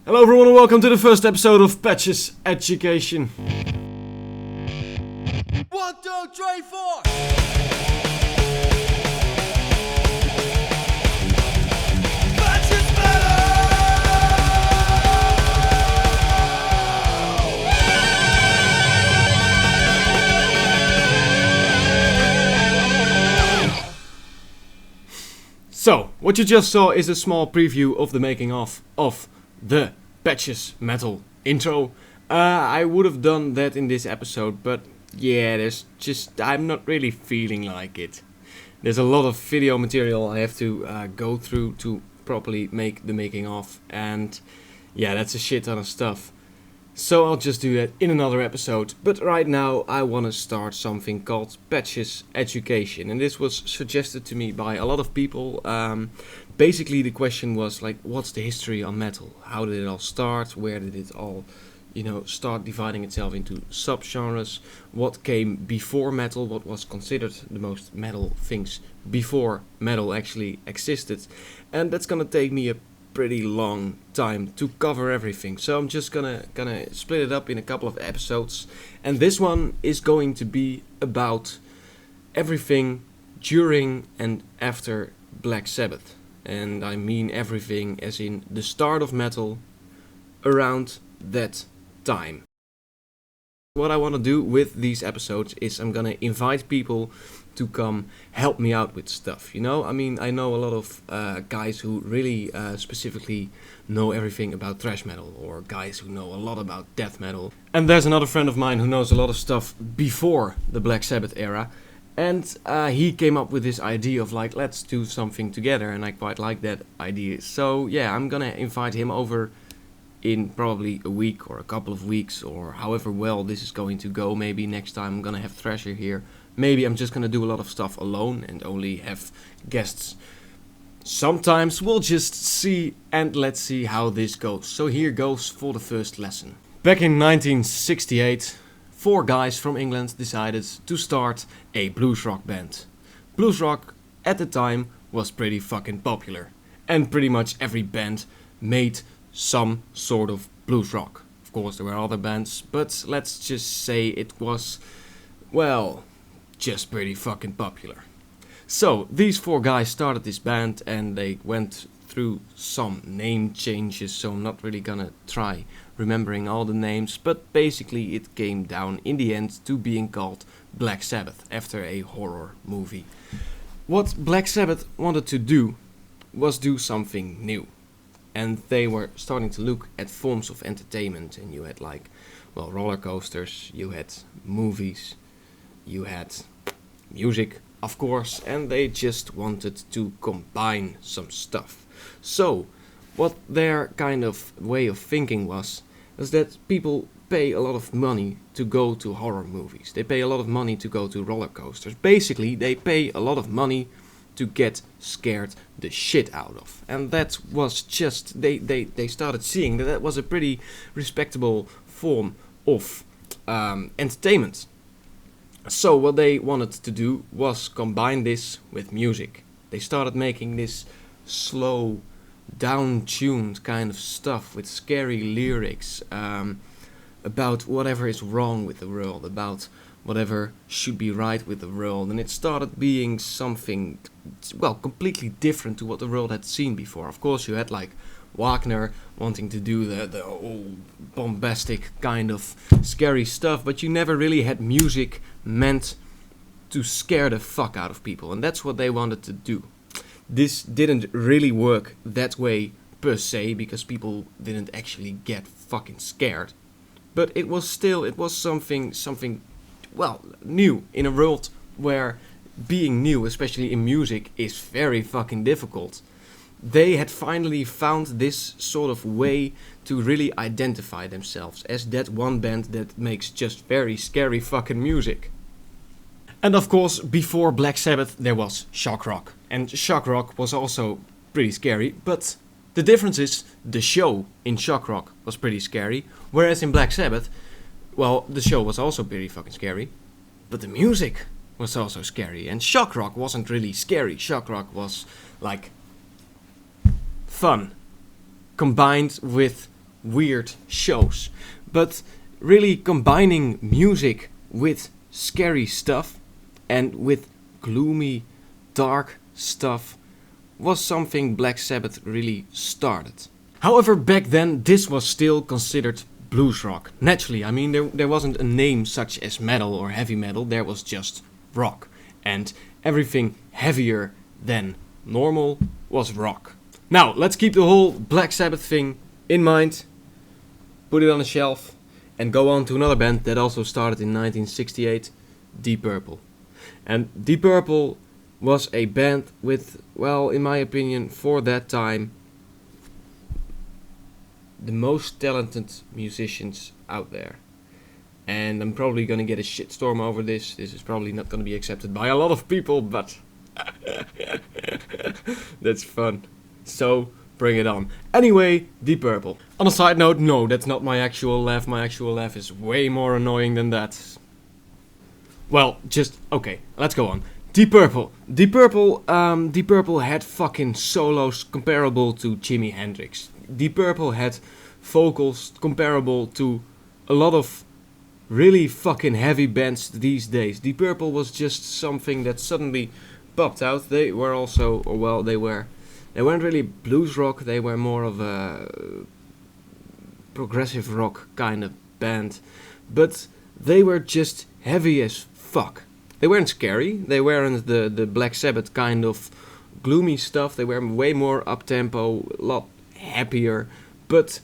Hello everyone and welcome to the first episode of Patches Education. 1, 2, 3, 4. Patches So, what you just saw is a small preview of the making of the Patches Metal intro. I would have done that in this episode, but yeah, I'm not really feeling like it. There's a lot of video material I have to go through to properly make the making of, and yeah, that's a shit ton of stuff. So I'll just do that in another episode. But right now I want to start something called Patches Education. And this was suggested to me by a lot of people. Basically the question was like, what's the history on metal? How did it all start? Where did it all, start dividing itself into subgenres? What came before metal? What was considered the most metal things before metal actually existed? And that's gonna take me a pretty long time to cover everything, so I'm just gonna split it up in a couple of episodes, and this one is going to be about everything during and after Black Sabbath, and I mean everything as in the start of metal around that time. What I want to do with these episodes is I'm gonna invite people to come help me out with stuff, I mean, I know a lot of guys who really specifically know everything about thrash metal, or guys who know a lot about death metal. And there's another friend of mine who knows a lot of stuff before the Black Sabbath era, and he came up with this idea of like, let's do something together, and I quite like that idea. So yeah, I'm gonna invite him over in probably a week or a couple of weeks, or however well this is going to go. Maybe next time I'm gonna have Thrasher here. Maybe I'm just gonna do a lot of stuff alone and only have guests. Sometimes we'll just see, and let's see how this goes. So here goes for the first lesson. Back in 1968, 4 guys from England decided to start a blues rock band. Blues rock at the time was pretty fucking popular, and pretty much every band made some sort of blues rock. Of course there were other bands, but let's just say it was, well, just pretty fucking popular. So these 4 guys started this band, and they went through some name changes, so I'm not really gonna try remembering all the names, but basically it came down in the end to being called Black Sabbath after a horror movie. What Black Sabbath wanted to do was do something new. And they were starting to look at forms of entertainment, and you had like, well, roller coasters, you had movies, you had music, of course, and they just wanted to combine some stuff. So, what their kind of way of thinking was that people pay a lot of money to go to horror movies. They pay a lot of money to go to roller coasters. Basically, they pay a lot of money to get scared the shit out of. And that was just, they started seeing that was a pretty respectable form of entertainment. So what they wanted to do was combine this with music. They started making this slow, down-tuned kind of stuff with scary lyrics about whatever is wrong with the world, about whatever should be right with the world, and it started being something, well, completely different to what the world had seen before. Of course, you had like Wagner wanting to do the old bombastic kind of scary stuff, but you never really had music meant to scare the fuck out of people, and that's what they wanted to do. This didn't really work that way per se, because people didn't actually get fucking scared, but it was something well, new in a world where being new, especially in music, is very fucking difficult. They had finally found this sort of way to really identify themselves as that one band that makes just very scary fucking music. And of course, before Black Sabbath there was shock rock. And shock rock was also pretty scary, but the difference is the show in shock rock was pretty scary, whereas in Black Sabbath, well, the show was also pretty fucking scary, but the music was also scary. And shock rock wasn't really scary. Shock rock was like fun, combined with weird shows. But really combining music with scary stuff and with gloomy, dark stuff was something Black Sabbath really started. However, back then this was still considered blues rock. Naturally, I mean, there wasn't a name such as metal or heavy metal, there was just rock. And everything heavier than normal was rock. Now, let's keep the whole Black Sabbath thing in mind, put it on a shelf, and go on to another band that also started in 1968, Deep Purple. And Deep Purple was a band with, well, in my opinion, for that time, the most talented musicians out there. And I'm probably gonna get a shitstorm over this. This is probably not gonna be accepted by a lot of people, but that's fun. So bring it on. Anyway, Deep Purple. On a side note, no, that's not my actual laugh. My actual laugh is way more annoying than that. Well, okay, let's go on. Deep Purple. Deep Purple had fucking solos comparable to Jimi Hendrix. Deep Purple had vocals comparable to a lot of really fucking heavy bands these days. Deep Purple was just something that suddenly popped out. They were also, they weren't really blues rock, they were more of a progressive rock kind of band. But they were just heavy as fuck. They weren't scary, they weren't the Black Sabbath kind of gloomy stuff, they were way more up-tempo, a lot happier, but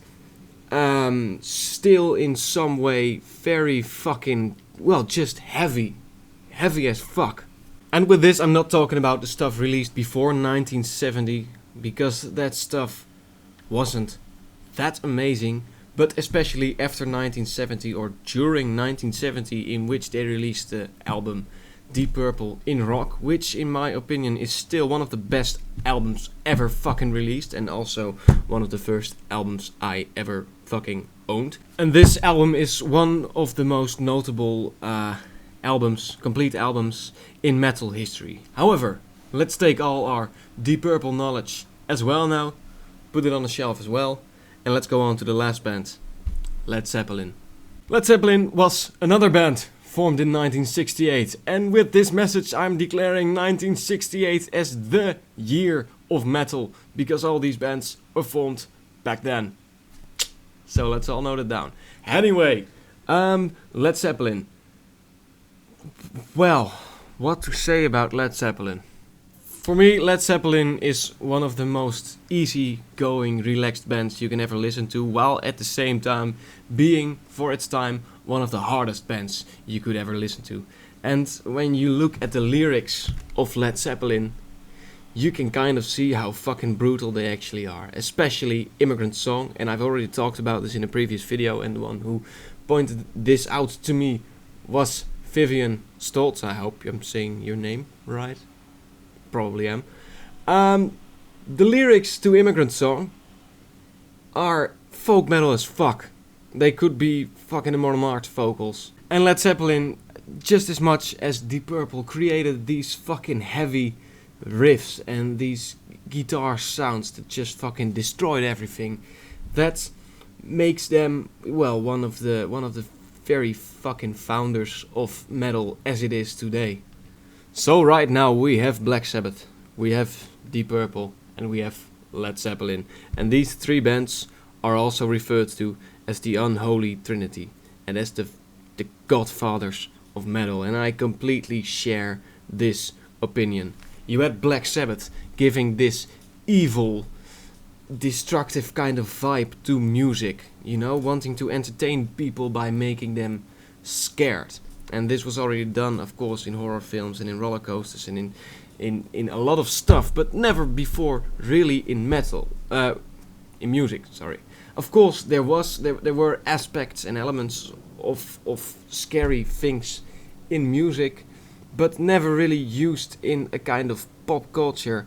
still in some way very fucking, just heavy as fuck. And with this I'm not talking about the stuff released before 1970, because that stuff wasn't that amazing, but especially after 1970 or during 1970, in which they released the album Deep Purple in Rock, which in my opinion is still one of the best albums ever fucking released, and also one of the first albums I ever fucking owned. And this album is one of the most notable complete albums in metal history. However, let's take all our Deep Purple knowledge as well now, put it on the shelf as well, and let's go on to the last band, Led Zeppelin. Led Zeppelin was another band formed in 1968, and with this message I'm declaring 1968 as the year of metal, because all these bands were formed back then. So let's all note it down. Anyway, Led Zeppelin. Well, what to say about Led Zeppelin? For me, Led Zeppelin is one of the most easy-going, relaxed bands you can ever listen to, while at the same time being, for its time, one of the hardest bands you could ever listen to. And when you look at the lyrics of Led Zeppelin, you can kind of see how fucking brutal they actually are. Especially Immigrant Song, and I've already talked about this in a previous video, and the one who pointed this out to me was Vivian Stoltz. I hope I'm saying your name right. Probably am. The lyrics to Immigrant Song are folk metal as fuck. They could be fucking Immortal Art vocals. And Led Zeppelin, just as much as Deep Purple, created these fucking heavy riffs and these guitar sounds that just fucking destroyed everything. That makes them, one of the very fucking founders of metal as it is today. So right now we have Black Sabbath, we have Deep Purple, and we have Led Zeppelin. And these three bands are also referred to as the Unholy Trinity, and as the godfathers of metal. And I completely share this opinion. You had Black Sabbath giving this evil, destructive kind of vibe to music, wanting to entertain people by making them scared. And this was already done, of course, in horror films and in roller coasters and in a lot of stuff, but never before really in metal, in music. Sorry. Of course, there were aspects and elements of scary things in music, but never really used in a kind of pop culture,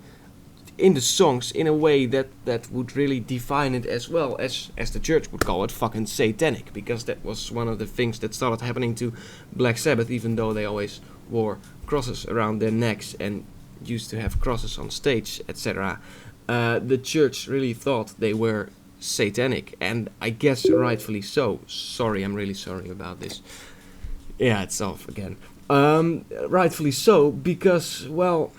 in the songs, in a way that would really define it, as well as the church would call it, fucking satanic, because that was one of the things that started happening to Black Sabbath, even though they always wore crosses around their necks and used to have crosses on stage, etc. The church really thought they were satanic, and I guess rightfully so. Sorry, I'm really sorry about this. Yeah, it's off again. Rightfully so, because, well,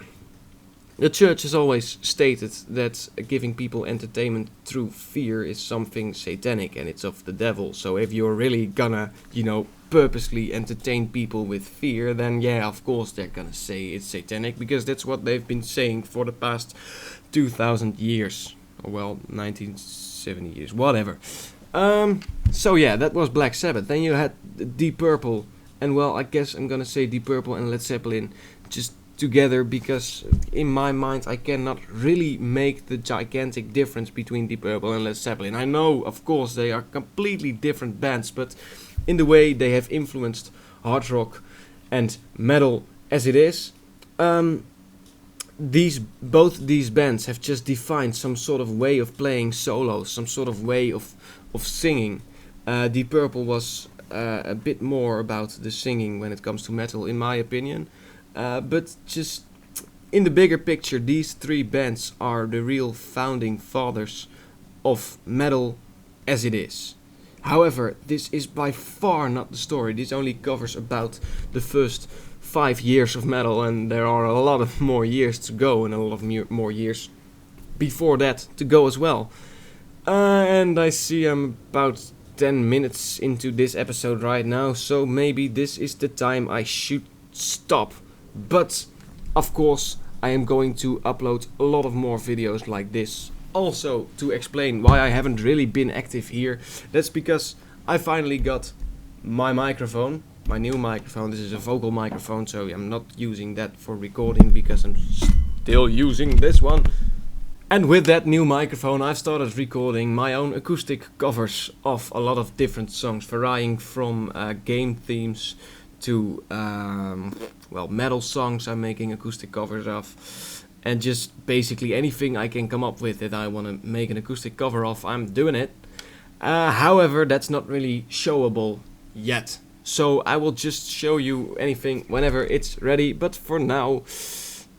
the church has always stated that giving people entertainment through fear is something satanic and it's of the devil. So if you're really gonna, purposely entertain people with fear, then yeah, of course they're gonna say it's satanic, because that's what they've been saying for the past 2000 years. Or well, 1970 years, whatever. So yeah, that was Black Sabbath. Then you had Deep Purple, and well, I guess I'm gonna say Deep Purple and Led Zeppelin just together, because in my mind I cannot really make the gigantic difference between Deep Purple and Led Zeppelin. I know, of course, they are completely different bands, but in the way they have influenced hard rock and metal as it is, both these bands have just defined some sort of way of playing solos, some sort of way of singing. Deep Purple was a bit more about the singing when it comes to metal, in my opinion. But just in the bigger picture, these three bands are the real founding fathers of metal as it is. However, this is by far not the story. This only covers about the first 5 years of metal, and there are a lot of more years to go, and a lot of more years before that to go as well. And I see I'm about 10 minutes into this episode right now, so maybe this is the time I should stop. But, of course, I am going to upload a lot of more videos like this. Also, to explain why I haven't really been active here, that's because I finally got my microphone, my new microphone. This is a vocal microphone, so I'm not using that for recording because I'm still using this one. And with that new microphone, I've started recording my own acoustic covers of a lot of different songs, varying from game themes to metal songs I'm making acoustic covers of, and just basically anything I can come up with that I want to make an acoustic cover of, I'm doing it. However, that's not really showable yet, so I will just show you anything whenever it's ready, but for now,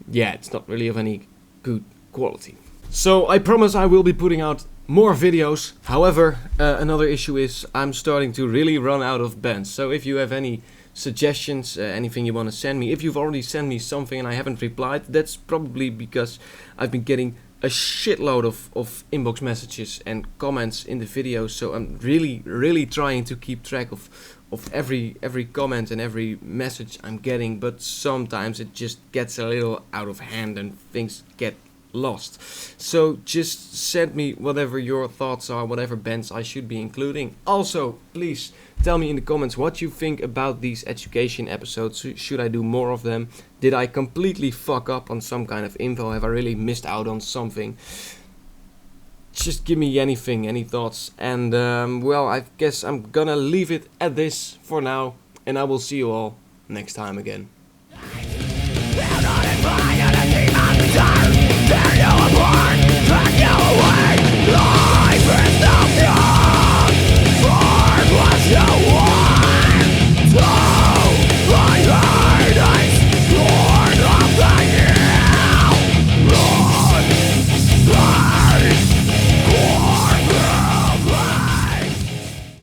yeah, it's not really of any good quality. So I promise I will be putting out more videos. However, another issue is I'm starting to really run out of bands, so if you have any suggestions, anything you want to send me. If you've already sent me something and I haven't replied, that's probably because I've been getting a shitload of inbox messages and comments in the videos, so I'm really trying to keep track of every comment and every message I'm getting, but sometimes it just gets a little out of hand and things get lost. So just send me whatever your thoughts are, whatever bands I should be including. Also, please tell me in the comments what you think about these education episodes. Should I do more of them? Did I completely fuck up on some kind of info? Have I really missed out on something? Just give me anything, any thoughts. And well, I guess I'm gonna leave it at this for now, and I will see you all next time again.